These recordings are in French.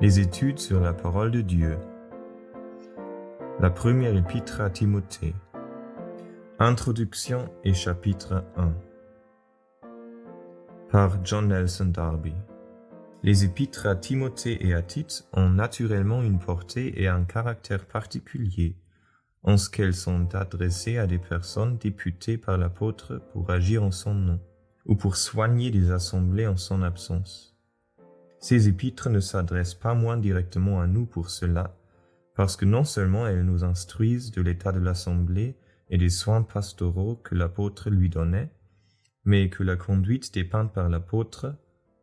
Les études sur la parole de Dieu. La première épître à Timothée. Introduction et chapitre 1. Par John Nelson Darby. Les épîtres à Timothée et à Tite ont naturellement une portée et un caractère particulier, en ce qu'elles sont adressées à des personnes députées par l'apôtre pour agir en son nom, ou pour soigner des assemblées en son absence. Ces épîtres ne s'adressent pas moins directement à nous pour cela, parce que non seulement elles nous instruisent de l'état de l'assemblée et des soins pastoraux que l'apôtre lui donnait, mais que la conduite dépeinte par l'apôtre,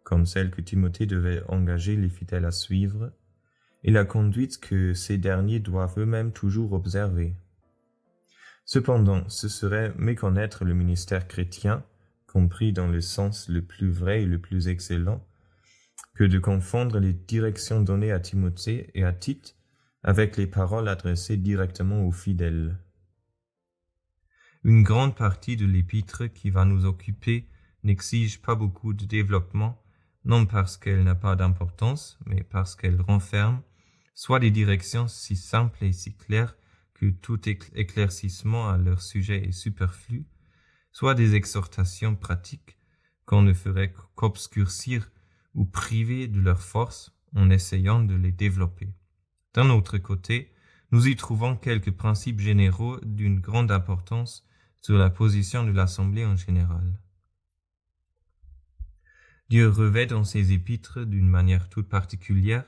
comme celle que Timothée devait engager les fidèles à suivre, et la conduite que ces derniers doivent eux-mêmes toujours observer. Cependant, ce serait méconnaître le ministère chrétien, compris dans le sens le plus vrai et le plus excellent, que de confondre les directions données à Timothée et à Tite avec les paroles adressées directement aux fidèles. Une grande partie de l'épître qui va nous occuper n'exige pas beaucoup de développement, non parce qu'elle n'a pas d'importance, mais parce qu'elle renferme soit des directions si simples et si claires que tout éclaircissement à leur sujet est superflu, soit des exhortations pratiques qu'on ne ferait qu'obscurcir ou priver de leur force en essayant de les développer. D'un autre côté, nous y trouvons quelques principes généraux d'une grande importance sur la position de l'Assemblée en général. Dieu revêt dans ses épîtres d'une manière toute particulière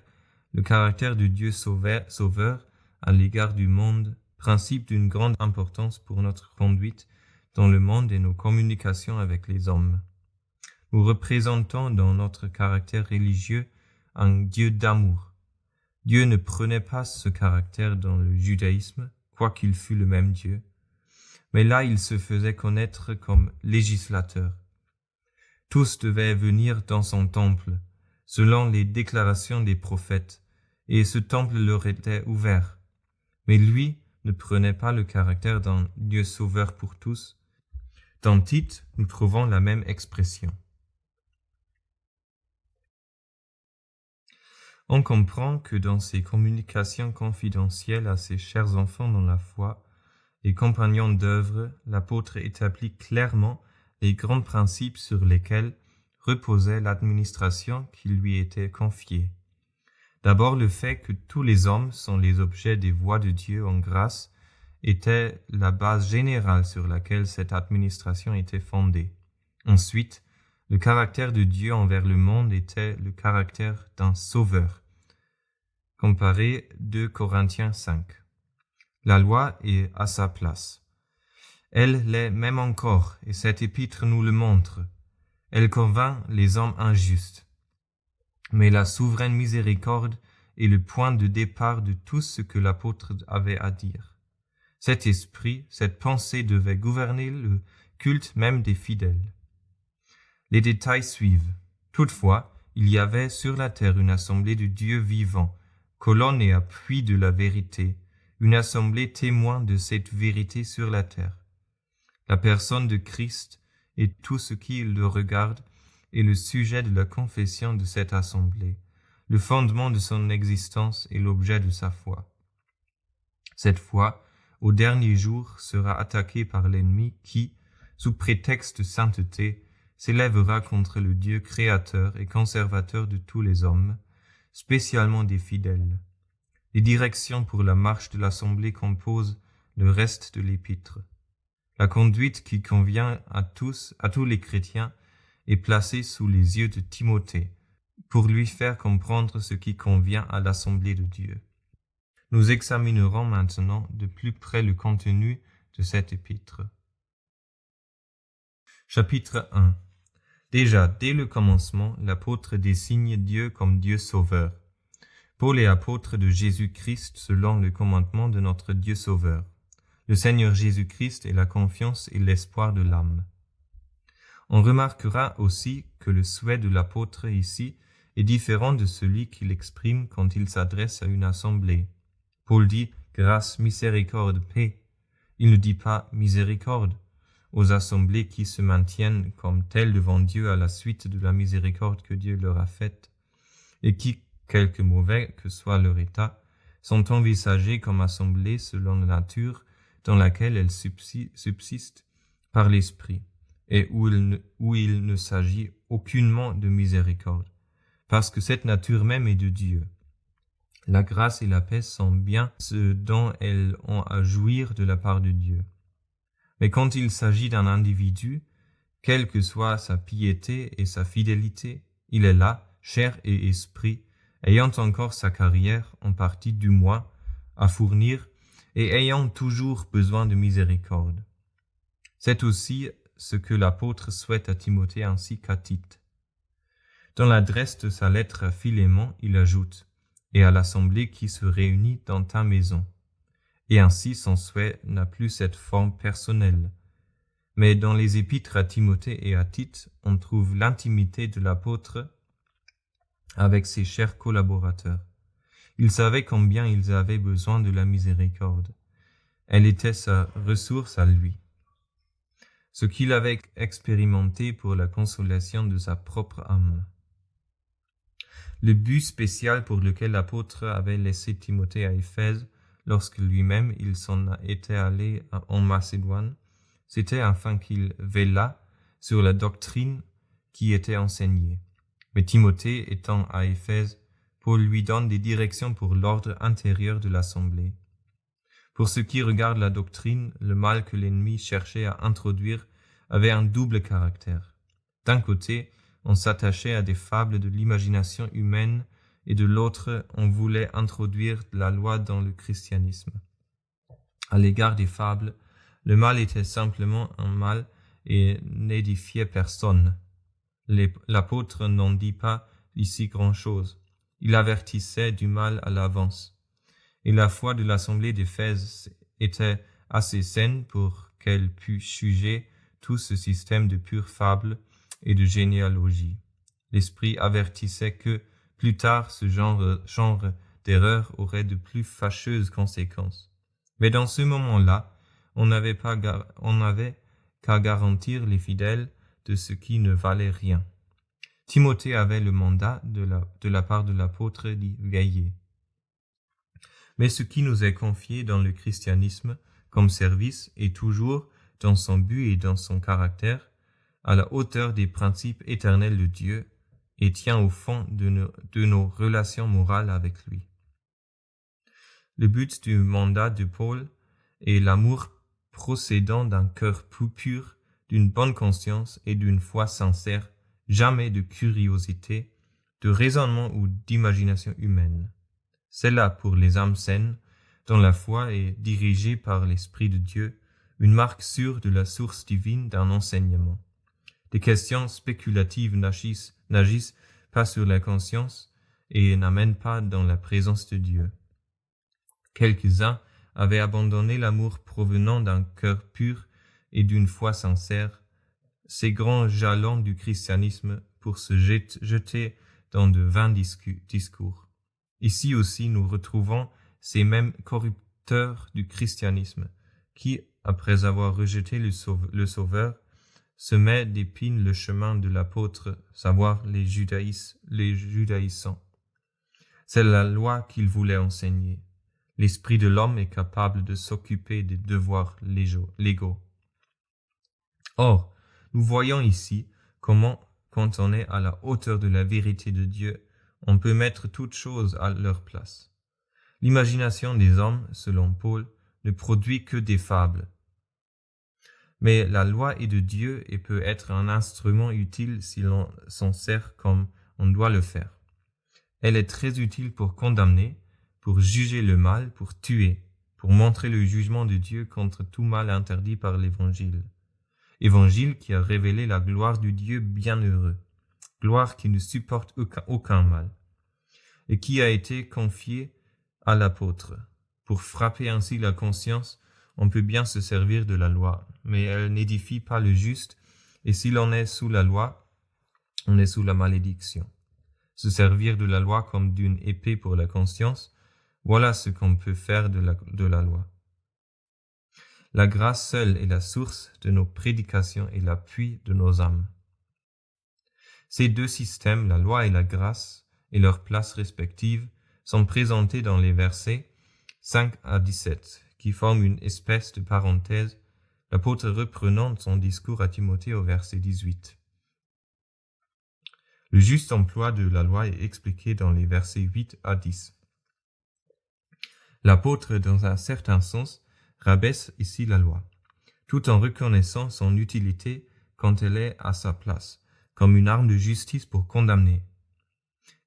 le caractère de Dieu sauveur à l'égard du monde, principe d'une grande importance pour notre conduite dans le monde et nos communications avec les hommes. Nous représentons dans notre caractère religieux un Dieu d'amour. Dieu ne prenait pas ce caractère dans le judaïsme, quoiqu'il fût le même Dieu, mais là il se faisait connaître comme législateur. Tous devaient venir dans son temple, selon les déclarations des prophètes, et ce temple leur était ouvert. Mais lui ne prenait pas le caractère d'un Dieu sauveur pour tous. Dans Tite, nous trouvons la même expression. On comprend que dans ses communications confidentielles à ses chers enfants dans la foi, les compagnons d'œuvre, l'apôtre établit clairement les grands principes sur lesquels reposait l'administration qui lui était confiée. D'abord, le fait que tous les hommes sont les objets des voies de Dieu en grâce était la base générale sur laquelle cette administration était fondée. Ensuite, le caractère de Dieu envers le monde était le caractère d'un sauveur. Comparez 2 Corinthiens 5. La loi est à sa place. Elle l'est même encore, et cet épître nous le montre. Elle convainc les hommes injustes. Mais la souveraine miséricorde est le point de départ de tout ce que l'apôtre avait à dire. Cet esprit, cette pensée devait gouverner le culte même des fidèles. Les détails suivent. Toutefois, il y avait sur la terre une assemblée de Dieu vivant, colonne et appui de la vérité, une assemblée témoin de cette vérité sur la terre. La personne de Christ et tout ce qui le regarde est le sujet de la confession de cette assemblée, le fondement de son existence et l'objet de sa foi. Cette foi, au dernier jour, sera attaquée par l'ennemi qui, sous prétexte de sainteté, s'élèvera contre le Dieu créateur et conservateur de tous les hommes, spécialement des fidèles. Les directions pour la marche de l'assemblée composent le reste de l'épître. La conduite qui convient à tous les chrétiens, est placée sous les yeux de Timothée, pour lui faire comprendre ce qui convient à l'assemblée de Dieu. Nous examinerons maintenant de plus près le contenu de cette épître. Chapitre 1. Déjà, dès le commencement, l'apôtre désigne Dieu comme Dieu sauveur. Paul est apôtre de Jésus-Christ selon le commandement de notre Dieu sauveur. Le Seigneur Jésus-Christ est la confiance et l'espoir de l'âme. On remarquera aussi que le souhait de l'apôtre ici est différent de celui qu'il exprime quand il s'adresse à une assemblée. Paul dit « grâce, miséricorde, paix ». Il ne dit pas « miséricorde » aux assemblées qui se maintiennent comme telles devant Dieu à la suite de la miséricorde que Dieu leur a faite, et qui quelque mauvais que soit leur état, sont envisagées comme assemblées selon la nature dans laquelle elles subsistent par l'esprit, et où il ne s'agit aucunement de miséricorde, parce que cette nature même est de Dieu. La grâce et la paix sont bien ce dont elles ont à jouir de la part de Dieu. Mais quand il s'agit d'un individu, quelle que soit sa piété et sa fidélité, il est là, chair et esprit, ayant encore sa carrière, en partie du moins, à fournir, et ayant toujours besoin de miséricorde. C'est aussi ce que l'apôtre souhaite à Timothée ainsi qu'à Tite. Dans l'adresse de sa lettre à Philémon, il ajoute « et à l'assemblée qui se réunit dans ta maison ». Et ainsi son souhait n'a plus cette forme personnelle. Mais dans les épîtres à Timothée et à Tite, on trouve l'intimité de l'apôtre avec ses chers collaborateurs. Il savait combien ils avaient besoin de la miséricorde. Elle était sa ressource à lui. Ce qu'il avait expérimenté pour la consolation de sa propre âme. Le but spécial pour lequel l'apôtre avait laissé Timothée à Éphèse, lorsque lui-même il s'en était allé en Macédoine, c'était afin qu'il veillât sur la doctrine qui était enseignée. Mais Timothée étant à Éphèse, Paul lui donne des directions pour l'ordre intérieur de l'assemblée. Pour ce qui regarde la doctrine, le mal que l'ennemi cherchait à introduire avait un double caractère. D'un côté, on s'attachait à des fables de l'imagination humaine et de l'autre, on voulait introduire la loi dans le christianisme. À l'égard des fables, le mal était simplement un mal et n'édifiait personne. L'apôtre n'en dit pas ici grand-chose. Il avertissait du mal à l'avance. Et la foi de l'assemblée d'Éphèse était assez saine pour qu'elle pût juger tout ce système de pures fables et de généalogie. L'Esprit avertissait que, plus tard, ce genre d'erreur aurait de plus fâcheuses conséquences. Mais dans ce moment-là, on n'avait qu'à garantir les fidèles de ce qui ne valait rien. Timothée avait le mandat de la part de l'apôtre d'y veiller. Mais ce qui nous est confié dans le christianisme comme service est toujours, dans son but et dans son caractère, à la hauteur des principes éternels de Dieu et tient au fond de nos relations morales avec lui. Le but du mandat de Paul est l'amour procédant d'un cœur pur, d'une bonne conscience et d'une foi sincère, jamais de curiosité, de raisonnement ou d'imagination humaine. C'est là pour les âmes saines, dont la foi est dirigée par l'Esprit de Dieu, une marque sûre de la source divine d'un enseignement. Des questions spéculatives n'agissent pas sur la conscience et n'amènent pas dans la présence de Dieu. Quelques-uns avaient abandonné l'amour provenant d'un cœur pur et d'une foi sincère, ces grands jalons du christianisme pour se jeter dans de vains discours. Ici aussi nous retrouvons ces mêmes corrupteurs du christianisme qui, après avoir rejeté le Sauveur, semaient d'épines le chemin de l'apôtre, savoir les judaïsants. C'est la loi qu'ils voulaient enseigner. L'esprit de l'homme est capable de s'occuper des devoirs légaux. Or, nous voyons ici comment, quand on est à la hauteur de la vérité de Dieu, on peut mettre toutes choses à leur place. L'imagination des hommes, selon Paul, ne produit que des fables. Mais la loi est de Dieu et peut être un instrument utile si l'on s'en sert comme on doit le faire. Elle est très utile pour condamner, pour juger le mal, pour tuer, pour montrer le jugement de Dieu contre tout mal interdit par l'Évangile. Évangile qui a révélé la gloire du Dieu bienheureux, gloire qui ne supporte aucun mal, et qui a été confiée à l'apôtre. Pour frapper ainsi la conscience, on peut bien se servir de la loi, mais elle n'édifie pas le juste, et si l'on est sous la loi, on est sous la malédiction. Se servir de la loi comme d'une épée pour la conscience, voilà ce qu'on peut faire de la loi. La grâce seule est la source de nos prédications et l'appui de nos âmes. Ces deux systèmes, la loi et la grâce, et leurs places respectives sont présentés dans les versets 5 à 17, qui forment une espèce de parenthèse, l'apôtre reprenant son discours à Timothée au verset 18. Le juste emploi de la loi est expliqué dans les versets 8 à 10. L'apôtre, dans un certain sens, rabaisse ici la loi, tout en reconnaissant son utilité quand elle est à sa place, comme une arme de justice pour condamner.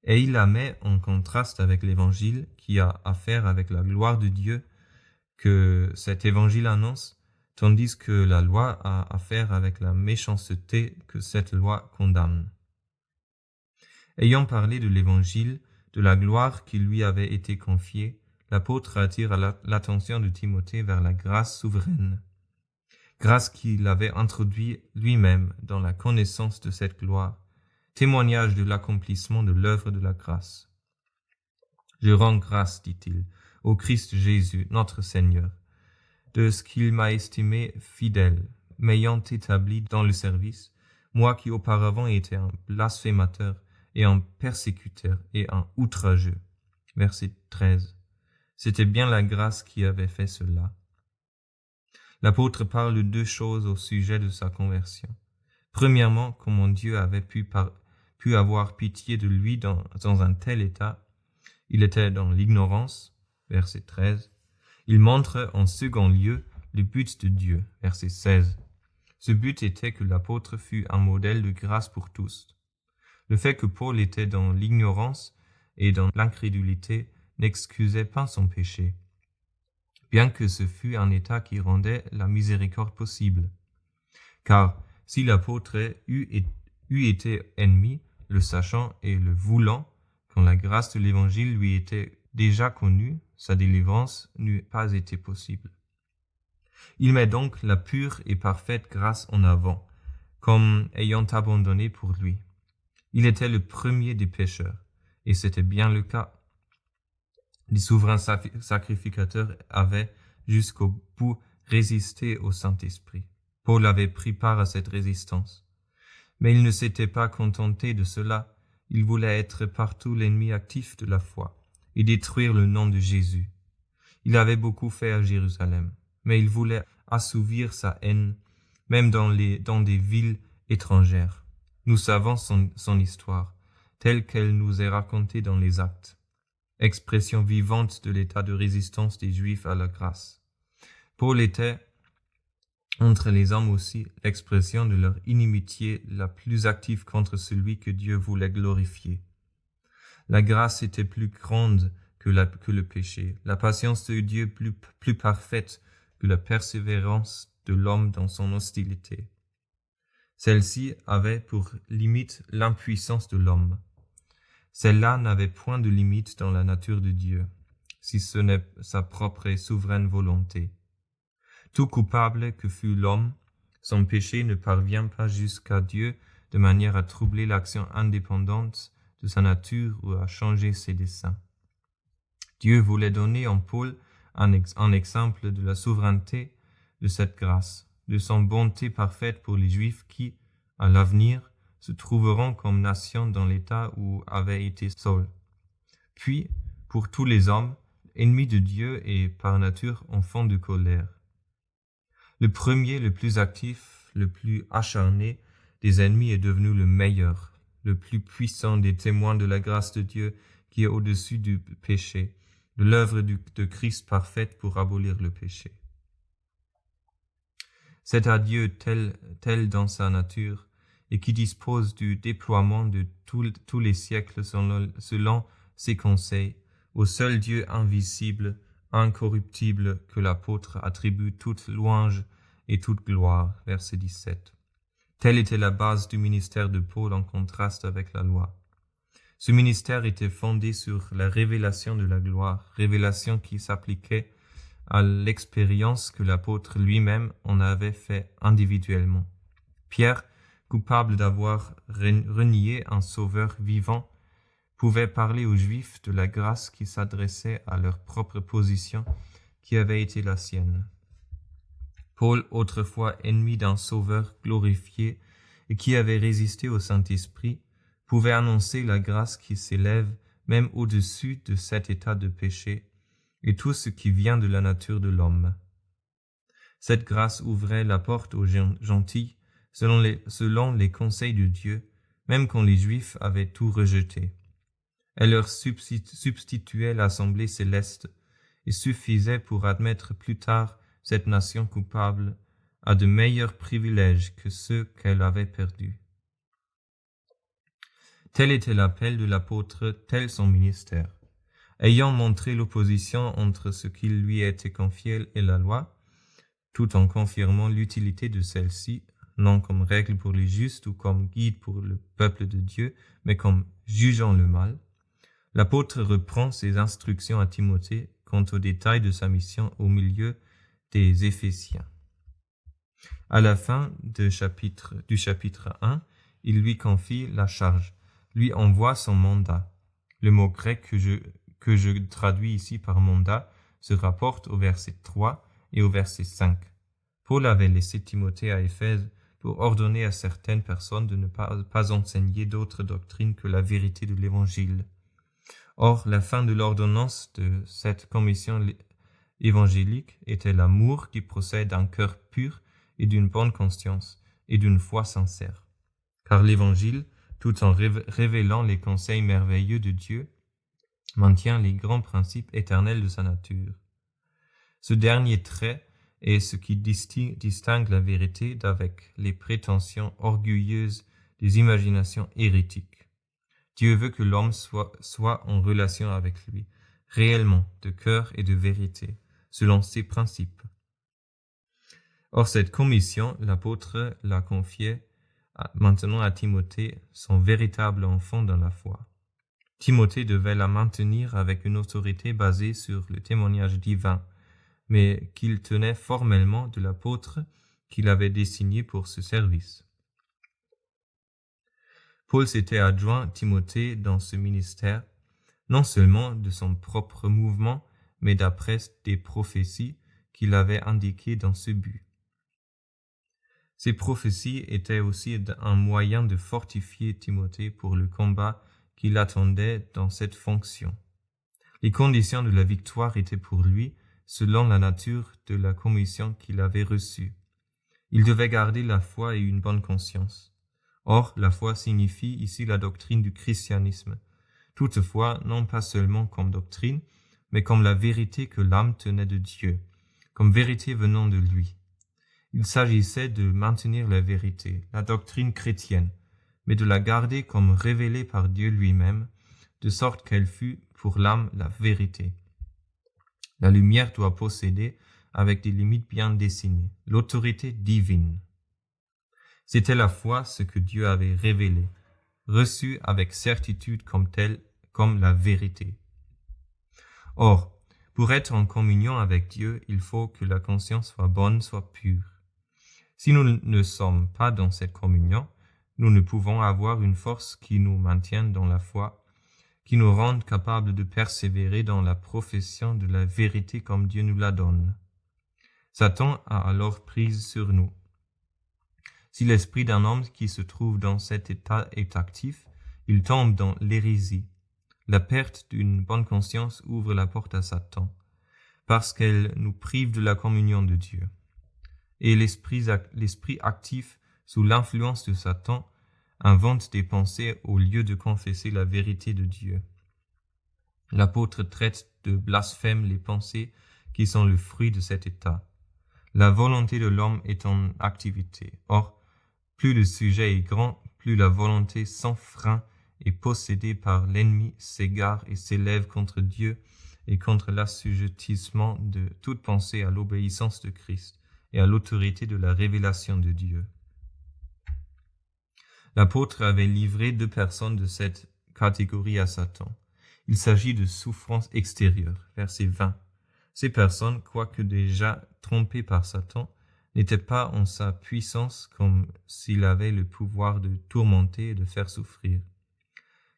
Et il la met en contraste avec l'Évangile qui a affaire avec la gloire de Dieu que cet Évangile annonce, tandis que la loi a affaire avec la méchanceté que cette loi condamne. Ayant parlé de l'Évangile, de la gloire qui lui avait été confiée, l'apôtre attire l'attention de Timothée vers la grâce souveraine, grâce qu'il avait introduit lui-même dans la connaissance de cette gloire, témoignage de l'accomplissement de l'œuvre de la grâce. Je rends grâce, dit-il, au Christ Jésus, notre Seigneur, de ce qu'il m'a estimé fidèle, m'ayant établi dans le service, moi qui auparavant étais un blasphémateur et un persécuteur et un outrageux. Verset 13. C'était bien la grâce qui avait fait cela. L'apôtre parle de deux choses au sujet de sa conversion. Premièrement, comment Dieu avait pu avoir pitié de lui dans un tel état. Il était dans l'ignorance, verset 13. Il montre en second lieu le but de Dieu, verset 16. Ce but était que l'apôtre fût un modèle de grâce pour tous. Le fait que Paul était dans l'ignorance et dans l'incrédulité n'excusait pas son péché, bien que ce fût un état qui rendait la miséricorde possible. Car si l'apôtre eût été ennemi, le sachant et le voulant, quand la grâce de l'Évangile lui était déjà connue, sa délivrance n'eût pas été possible. Il met donc la pure et parfaite grâce en avant, comme ayant abandonné pour lui. Il était le premier des pécheurs, et c'était bien le cas. Les souverains sacrificateurs avaient jusqu'au bout résisté au Saint-Esprit. Paul avait pris part à cette résistance. Mais il ne s'était pas contenté de cela. Il voulait être partout l'ennemi actif de la foi et détruire le nom de Jésus. Il avait beaucoup fait à Jérusalem, mais il voulait assouvir sa haine, même dans des villes étrangères. Nous savons son histoire, telle qu'elle nous est racontée dans les Actes, expression vivante de l'état de résistance des Juifs à la grâce. Paul était, entre les hommes aussi, l'expression de leur inimitié la plus active contre celui que Dieu voulait glorifier. La grâce était plus grande que le péché, la patience de Dieu plus parfaite que la persévérance de l'homme dans son hostilité. Celle-ci avait pour limite l'impuissance de l'homme. Celle-là n'avait point de limite dans la nature de Dieu, si ce n'est sa propre et souveraine volonté. Tout coupable que fût l'homme, son péché ne parvient pas jusqu'à Dieu de manière à troubler l'action indépendante de sa nature ou à changer ses desseins. Dieu voulait donner en Paul un exemple de la souveraineté de cette grâce, de son bonté parfaite pour les Juifs qui, à l'avenir, se trouveront comme nation dans l'état où avait été Saul. Puis, pour tous les hommes, ennemis de Dieu et par nature enfants de colère. Le premier, le plus actif, le plus acharné des ennemis est devenu le meilleur, le plus puissant des témoins de la grâce de Dieu qui est au-dessus du péché, de l'œuvre de Christ parfaite pour abolir le péché. C'est à Dieu tel dans sa nature et qui dispose du déploiement de tous les siècles selon ses conseils, au seul Dieu invisible, incorruptible, que l'apôtre attribue toute louange et toute gloire. Verset 17. Telle était la base du ministère de Paul en contraste avec la loi. Ce ministère était fondé sur la révélation de la gloire, révélation qui s'appliquait à l'expérience que l'apôtre lui-même en avait fait individuellement. Pierre, coupable d'avoir renié un sauveur vivant, pouvait parler aux Juifs de la grâce qui s'adressait à leur propre position qui avait été la sienne. Paul, autrefois ennemi d'un sauveur glorifié et qui avait résisté au Saint-Esprit, pouvait annoncer la grâce qui s'élève même au-dessus de cet état de péché et tout ce qui vient de la nature de l'homme. Cette grâce ouvrait la porte aux gentils selon les conseils de Dieu, même quand les Juifs avaient tout rejeté. Elle leur substituait l'assemblée céleste et suffisait pour admettre plus tard cette nation coupable à de meilleurs privilèges que ceux qu'elle avait perdus. Tel était l'appel de l'apôtre, tel son ministère. Ayant montré l'opposition entre ce qui lui était confié et la loi, tout en confirmant l'utilité de celle-ci, non comme règle pour les justes ou comme guide pour le peuple de Dieu, mais comme jugeant le mal, l'apôtre reprend ses instructions à Timothée quant aux détails de sa mission au milieu des Éphésiens. À la fin du chapitre 1, il lui confie la charge, lui envoie son mandat. Le mot grec que je traduis ici par mandat se rapporte au verset 3 et au verset 5. Paul avait laissé Timothée à Éphèse pour ordonner à certaines personnes de ne pas enseigner d'autres doctrines que la vérité de l'Évangile. Or, la fin de l'ordonnance de cette commission évangélique était l'amour qui procède d'un cœur pur et d'une bonne conscience et d'une foi sincère. Car l'Évangile, tout en révélant les conseils merveilleux de Dieu, maintient les grands principes éternels de sa nature. Ce dernier trait est ce qui distingue la vérité d'avec les prétentions orgueilleuses des imaginations hérétiques. Dieu veut que l'homme soit en relation avec lui, réellement, de cœur et de vérité, selon ses principes. Or, cette commission, l'apôtre l'a confiée maintenant à Timothée, son véritable enfant dans la foi. Timothée devait la maintenir avec une autorité basée sur le témoignage divin, mais qu'il tenait formellement de l'apôtre qu'il avait désigné pour ce service. Paul s'était adjoint Timothée dans ce ministère, non seulement de son propre mouvement, mais d'après des prophéties qu'il avait indiquées dans ce but. Ces prophéties étaient aussi un moyen de fortifier Timothée pour le combat qui l'attendait dans cette fonction. Les conditions de la victoire étaient pour lui selon la nature de la commission qu'il avait reçue. Il devait garder la foi et une bonne conscience. Or, la foi signifie ici la doctrine du christianisme, toutefois non pas seulement comme doctrine, mais comme la vérité que l'âme tenait de Dieu, comme vérité venant de lui. Il s'agissait de maintenir la vérité, la doctrine chrétienne, mais de la garder comme révélée par Dieu lui-même, de sorte qu'elle fût pour l'âme la vérité. La lumière doit posséder, avec des limites bien dessinées, l'autorité divine. C'était la foi ce que Dieu avait révélé, reçu avec certitude comme telle, comme la vérité. Or, pour être en communion avec Dieu, il faut que la conscience soit bonne, soit pure. Si nous ne sommes pas dans cette communion, nous ne pouvons avoir une force qui nous maintienne dans la foi, qui nous rende capables de persévérer dans la profession de la vérité comme Dieu nous la donne. Satan a alors prise sur nous. Si l'esprit d'un homme qui se trouve dans cet état est actif, il tombe dans l'hérésie. La perte d'une bonne conscience ouvre la porte à Satan, parce qu'elle nous prive de la communion de Dieu. Et l'esprit actif, sous l'influence de Satan, invente des pensées au lieu de confesser la vérité de Dieu. L'apôtre traite de blasphème les pensées qui sont le fruit de cet état. La volonté de l'homme est en activité. Or, plus le sujet est grand, plus la volonté sans frein est possédée par l'ennemi, s'égare et s'élève contre Dieu et contre l'assujettissement de toute pensée à l'obéissance de Christ et à l'autorité de la révélation de Dieu. L'apôtre avait livré 2 personnes de cette catégorie à Satan. Il s'agit de souffrances extérieures, verset 20. Ces personnes, quoique déjà trompées par Satan, n'étaient pas en sa puissance comme s'il avait le pouvoir de tourmenter et de faire souffrir.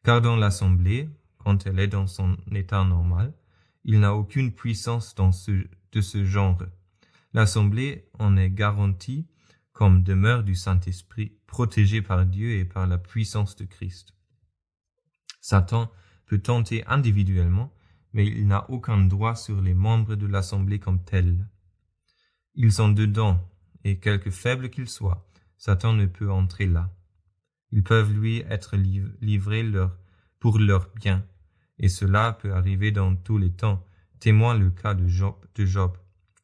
Car dans l'assemblée, quand elle est dans son état normal, il n'a aucune puissance de ce genre. L'assemblée en est garantie comme demeure du Saint-Esprit, protégée par Dieu et par la puissance de Christ. Satan peut tenter individuellement, mais il n'a aucun droit sur les membres de l'assemblée comme tels. Ils sont dedans, et quelque faibles qu'ils soient, Satan ne peut entrer là. Ils peuvent lui être livrés pour leur bien, et cela peut arriver dans tous les temps, témoin le cas de Job.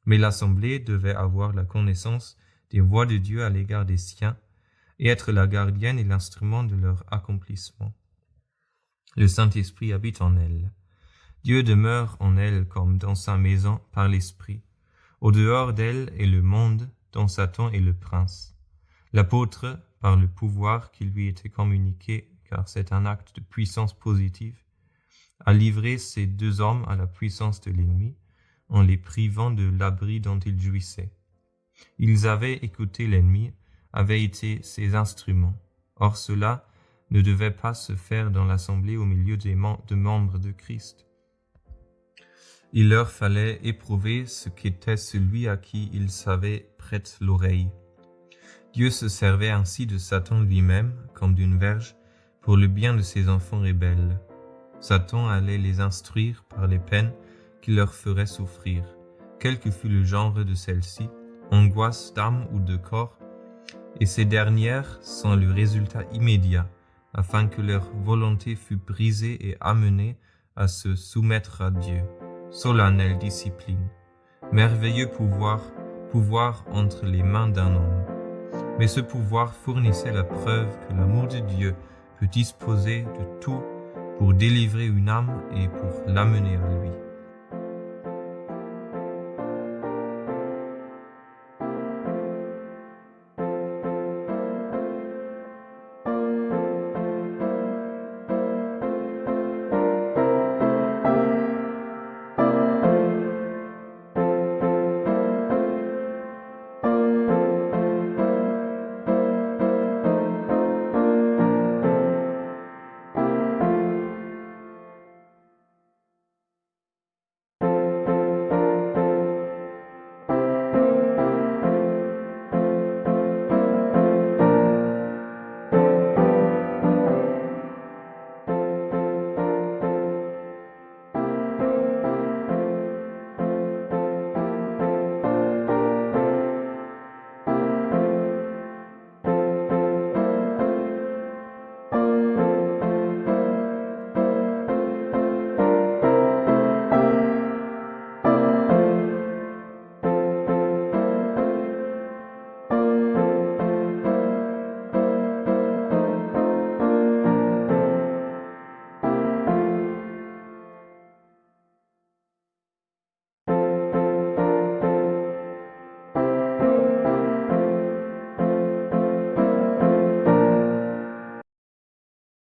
Mais l'assemblée devait avoir la connaissance des voies de Dieu à l'égard des siens, et être la gardienne et l'instrument de leur accomplissement. Le Saint-Esprit habite en elle. Dieu demeure en elle comme dans sa maison par l'Esprit. Au dehors d'elle est le monde, dont Satan est le prince. L'apôtre, par le pouvoir qui lui était communiqué, car c'est un acte de puissance positive, a livré ces deux hommes à la puissance de l'ennemi, en les privant de l'abri dont ils jouissaient. Ils avaient écouté l'ennemi, avaient été ses instruments. Or cela ne devait pas se faire dans l'assemblée au milieu de membres de Christ. Il leur fallait éprouver ce qu'était celui à qui ils savaient prête l'oreille. Dieu se servait ainsi de Satan lui-même, comme d'une verge, pour le bien de ses enfants rebelles. Satan allait les instruire par les peines qu'il leur ferait souffrir, quel que fût le genre de celles-ci, angoisse d'âme ou de corps, et ces dernières sont le résultat immédiat, afin que leur volonté fût brisée et amenée à se soumettre à Dieu. Solennelle discipline, merveilleux pouvoir entre les mains d'un homme. Mais ce pouvoir fournissait la preuve que l'amour de Dieu peut disposer de tout pour délivrer une âme et pour l'amener à lui.